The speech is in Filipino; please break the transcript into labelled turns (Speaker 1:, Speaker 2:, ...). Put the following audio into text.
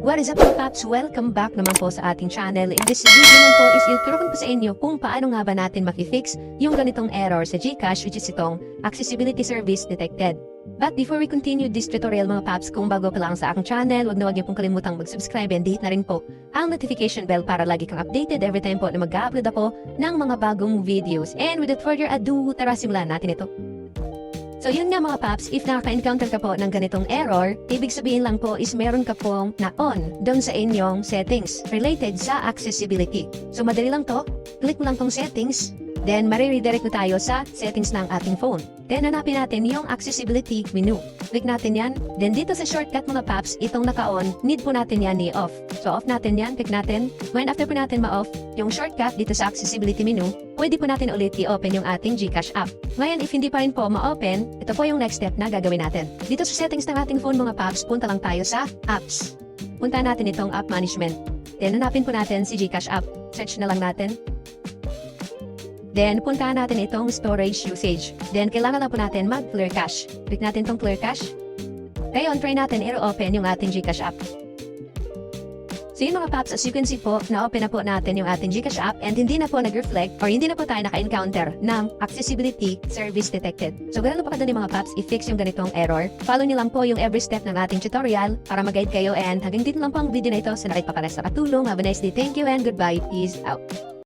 Speaker 1: What is up mga paps? Welcome back naman po sa ating channel. In this video naman po is ituturo ko sa inyo kung paano nga ba natin makifix yung ganitong error sa GCash, which is itong accessibility service detected. But before we continue this tutorial mga paps, kung bago pa lang sa aking channel, wag niyo pong kalimutang mag-subscribe and hit na rin po ang notification bell para lagi kang updated every time po na mag-upload ako ng mga bagong videos. And without further ado, tara simulan natin ito. So yun nga mga paps, if nakaka-encounter ka po ng ganitong error, ibig sabihin lang po is meron ka pong na-on doon sa inyong settings related sa accessibility. So madali lang to, click mo lang tong settings, then mariredirect mo tayo sa settings ng ating phone. Then hanapin natin yung accessibility menu. Click natin yan, then dito sa shortcut mga paps, itong naka-on, need po natin yan i-off. So off natin yan, click natin. When after po natin ma-off yung shortcut dito sa accessibility menu, pwede po natin ulit i-open yung ating GCash app. Ngayon, if hindi pa rin po ma-open, ito po yung next step na gagawin natin. Dito sa settings ng ating phone mga paps, punta lang tayo sa apps. Punta natin itong app management. Then hanapin po natin si GCash app. Search na lang natin. Then, puntahan natin itong storage usage. Then, kailangan lang po natin mag-clear cache. Click natin itong clear cache. Ngayon, try natin i-open yung ating GCash app. So yun mga paps, as you can see po, na-open na po natin yung ating GCash app and hindi na po nag-reflect or hindi na po tayo naka-encounter ng accessibility service detected. So ganun po kadali mga paps, i-fix yung ganitong error. Follow niyo lang po yung every step ng ating tutorial para mag-guide kayo and hanggang dito lang po ang video na ito. Sana kayo pa para sa katulong. Have a nice day. Thank you and goodbye. Peace out.